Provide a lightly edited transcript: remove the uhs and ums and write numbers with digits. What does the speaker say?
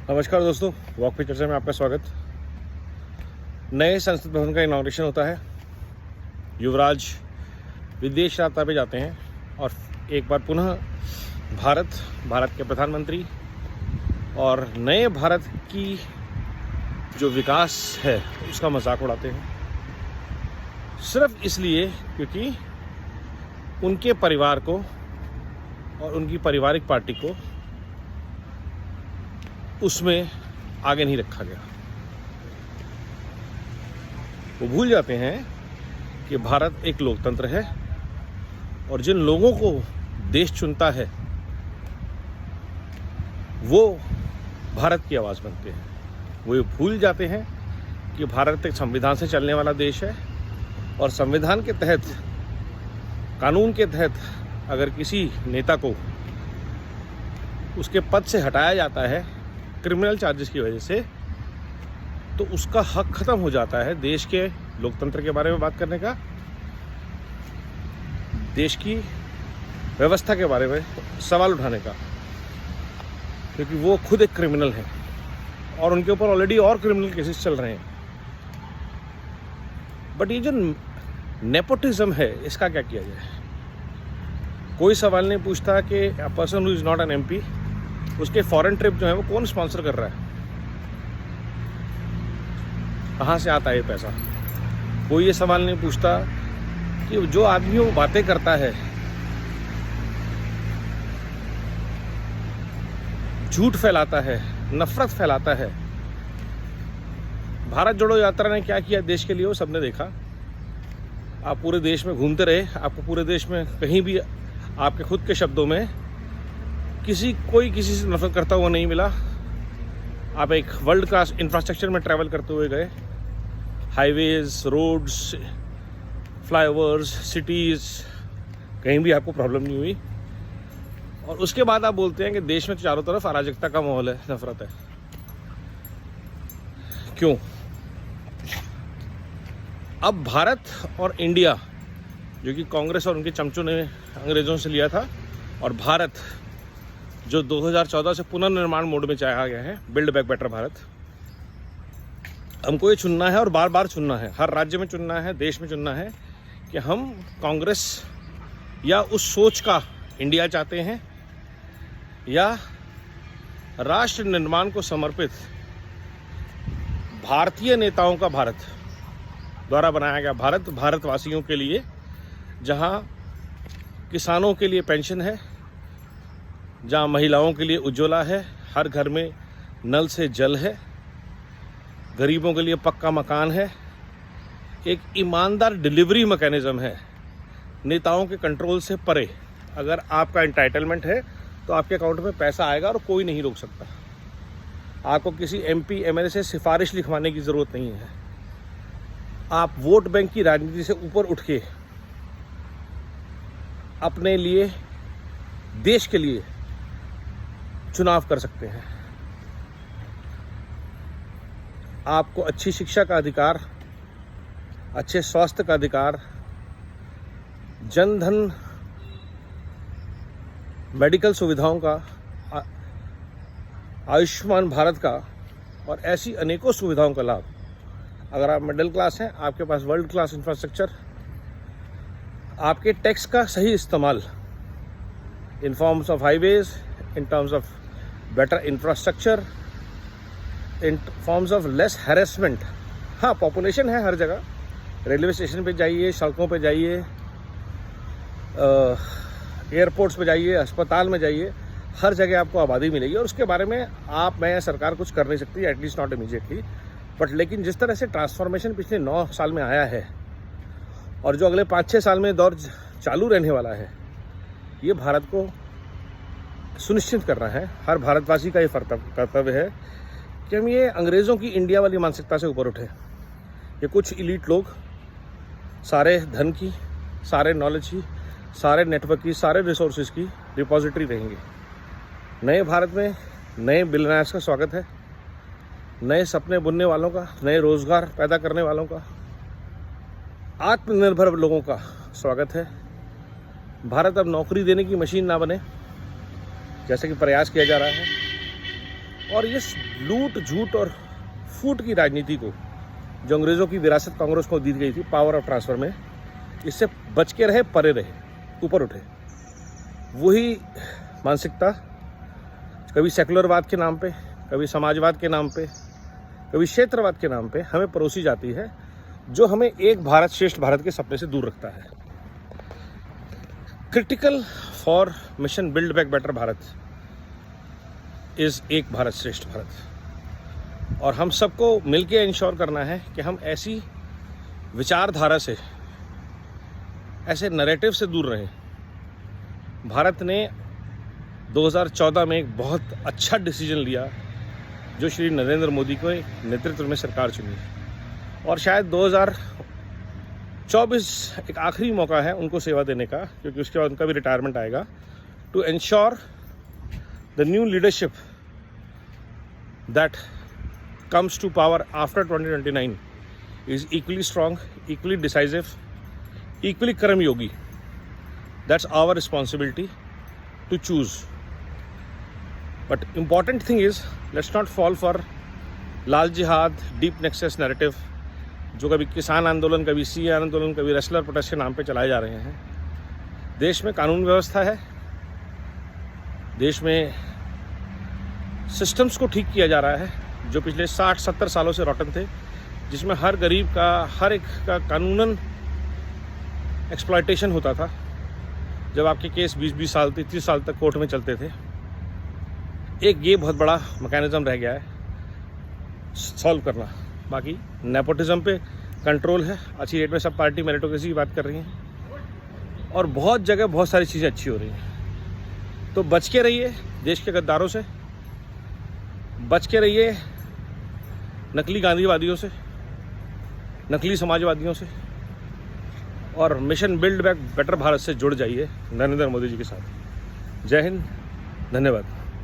नमस्कार दोस्तों, वॉक पे चर्चा में आपका स्वागत। नए संसद भवन का इनॉग्रेशन होता है। युवराज विदेश यात्रा पे जाते हैं और एक बार पुनः भारत के प्रधानमंत्री और नए भारत की जो विकास है उसका मजाक उड़ाते हैं, सिर्फ इसलिए क्योंकि उनके परिवार को और उनकी पारिवारिक पार्टी को उसमें आगे नहीं रखा गया। वो भूल जाते हैं कि भारत एक लोकतंत्र है और जिन लोगों को देश चुनता है वो भारत की आवाज़ बनते हैं। वो ये भूल जाते हैं कि भारत एक संविधान से चलने वाला देश है और संविधान के तहत, कानून के तहत अगर किसी नेता को उसके पद से हटाया जाता है क्रिमिनल चार्जेस की वजह से, तो उसका हक खत्म हो जाता है देश के लोकतंत्र के बारे में बात करने का, देश की व्यवस्था के बारे में सवाल उठाने का, क्योंकि वो खुद एक क्रिमिनल है और उनके ऊपर ऑलरेडी और क्रिमिनल केसेस चल रहे हैं। बट ये जो नेपोटिज्म है इसका क्या किया जाए? कोई सवाल नहीं पूछता कि a person who is not an MP, उसके फॉरेन ट्रिप जो है वो कौन स्पॉन्सर कर रहा है, कहाँ से आता है ये पैसा। कोई ये सवाल नहीं पूछता कि जो आदमी वो बातें करता है, झूठ फैलाता है, नफरत फैलाता है। भारत जोड़ो यात्रा ने क्या किया देश के लिए वो सबने देखा। आप पूरे देश में घूमते रहे, आपको पूरे देश में कहीं भी आपके खुद के शब्दों में कोई किसी से नफरत करता हुआ नहीं मिला। आप एक वर्ल्ड क्लास इंफ्रास्ट्रक्चर में ट्रैवल करते हुए गए, हाईवेज, रोड्स, फ्लाईओवर्स, सिटीज़, कहीं भी आपको प्रॉब्लम नहीं हुई। और उसके बाद आप बोलते हैं कि देश में चारों तरफ अराजकता का माहौल है, नफरत है। क्यों? अब भारत और इंडिया, जो कि कांग्रेस और उनके चमचों ने अंग्रेज़ों से लिया था, और भारत जो 2014 से पुनर्निर्माण मोड में चाहा गया है, बिल्ड बैक बेटर भारत, हमको ये चुनना है और बार बार चुनना है, हर राज्य में चुनना है, देश में चुनना है कि हम कांग्रेस या उस सोच का इंडिया चाहते हैं या राष्ट्र निर्माण को समर्पित भारतीय नेताओं का भारत द्वारा बनाया गया भारत, भारतवासियों के लिए, जहां किसानों के लिए पेंशन है, जहाँ महिलाओं के लिए उज्ज्वला है, हर घर में नल से जल है, गरीबों के लिए पक्का मकान है, एक ईमानदार डिलीवरी मैकेनिज्म है, नेताओं के कंट्रोल से परे। अगर आपका एंटाइटलमेंट है तो आपके अकाउंट में पैसा आएगा और कोई नहीं रोक सकता। आपको किसी एमपी एमएलए से सिफारिश लिखवाने की ज़रूरत नहीं है। आप वोट बैंक की राजनीति से ऊपर उठ के अपने लिए, देश के लिए चुनाव कर सकते हैं। आपको अच्छी शिक्षा का अधिकार, अच्छे स्वास्थ्य का अधिकार, जन धन मेडिकल सुविधाओं का, आयुष्मान भारत का और ऐसी अनेकों सुविधाओं का लाभ। अगर आप मिडिल क्लास हैं, आपके पास वर्ल्ड क्लास इंफ्रास्ट्रक्चर, आपके टैक्स का सही इस्तेमाल in forms of highways, in terms of better infrastructure, in forms of less harassment. हाँ, पॉपुलेशन है हर जगह, रेलवे स्टेशन पे जाइए, सड़कों पे जाइए, एयरपोर्ट्स पे जाइए, अस्पताल में जाइए, हर जगह आपको आबादी मिलेगी और उसके बारे में मैं सरकार कुछ कर नहीं सकती, एटलीस्ट नॉट इमीडिएटली। बट लेकिन जिस तरह से ट्रांसफॉर्मेशन पिछले 9 साल में आया है और जो अगले 5-6 साल में दौर चालू रहने वाला है, ये भारत को सुनिश्चित करना है। हर भारतवासी का ये कर्तव्य है कि हम ये अंग्रेज़ों की इंडिया वाली मानसिकता से ऊपर उठे। ये कुछ इलीट लोग सारे धन की, सारे नॉलेज की, सारे नेटवर्क की, सारे रिसोर्सेज की रिपोजिटरी रहेंगे। नए भारत में नए बिलियनर्स का स्वागत है, नए सपने बुनने वालों का, नए रोज़गार पैदा करने वालों का, आत्मनिर्भर लोगों का स्वागत है। भारत अब नौकरी देने की मशीन ना बने, जैसे कि प्रयास किया जा रहा है, और ये लूट झूठ और फूट की राजनीति को जो अंग्रेज़ों की विरासत कांग्रेस को दी गई थी पावर ऑफ ट्रांसफ़र में, इससे बच के रहे, परे रहे, ऊपर उठे। वही मानसिकता कभी सेकुलरवाद के नाम पे, कभी समाजवाद के नाम पे, कभी क्षेत्रवाद के नाम पे हमें परोसी जाती है, जो हमें एक भारत श्रेष्ठ भारत के सपने से दूर रखता है। Critical for mission build back better Bharat is एक भारत श्रेष्ठ भारत, और हम सबको मिलके इंश्योर करना है कि हम ऐसी विचारधारा से, ऐसे नैरेटिव से दूर रहें। भारत ने 2014 में एक बहुत अच्छा डिसीजन लिया, जो श्री नरेंद्र मोदी के नेतृत्व में सरकार चुनी, और शायद 2024 एक आखिरी मौका है उनको सेवा देने का, क्योंकि उसके बाद उनका भी रिटायरमेंट आएगा, to ensure the new leadership that comes to power after 2029 is equally strong, equally decisive, equally karmyogi. That's our responsibility to choose. But important thing is, let's not fall for लाल जिहाद, deep nexus narrative, जो कभी किसान आंदोलन, कभी सी आंदोलन, कभी wrestler protest के नाम पे चलाए जा रहे हैं। देश में कानून व्यवस्था है, देश में सिस्टम्स को ठीक किया जा रहा है, जो पिछले 60-70 सालों से रॉटन थे, जिसमें हर गरीब का, हर एक का कानूनन एक्सप्लॉयटेशन होता था। जब आपके केस 20-20 साल, 30 साल तक कोर्ट में चलते थे, एक ये बहुत बड़ा मैकेनिज्म रह गया है सॉल्व करना। बाकी नेपोटिज्म पे कंट्रोल है, अच्छी रेट में सब पार्टी मेरिटोक्रेसी की बात कर रही हैं, और बहुत जगह बहुत सारी चीज़ें अच्छी हो रही हैं। तो बच के रहिए देश के गद्दारों से, बच के रहिए नकली गांधीवादियों से, नकली समाजवादियों से, और mission build back better Bharat से जुड़ जाइए नरेंद्र मोदी जी के साथ। जय हिंद, धन्यवाद।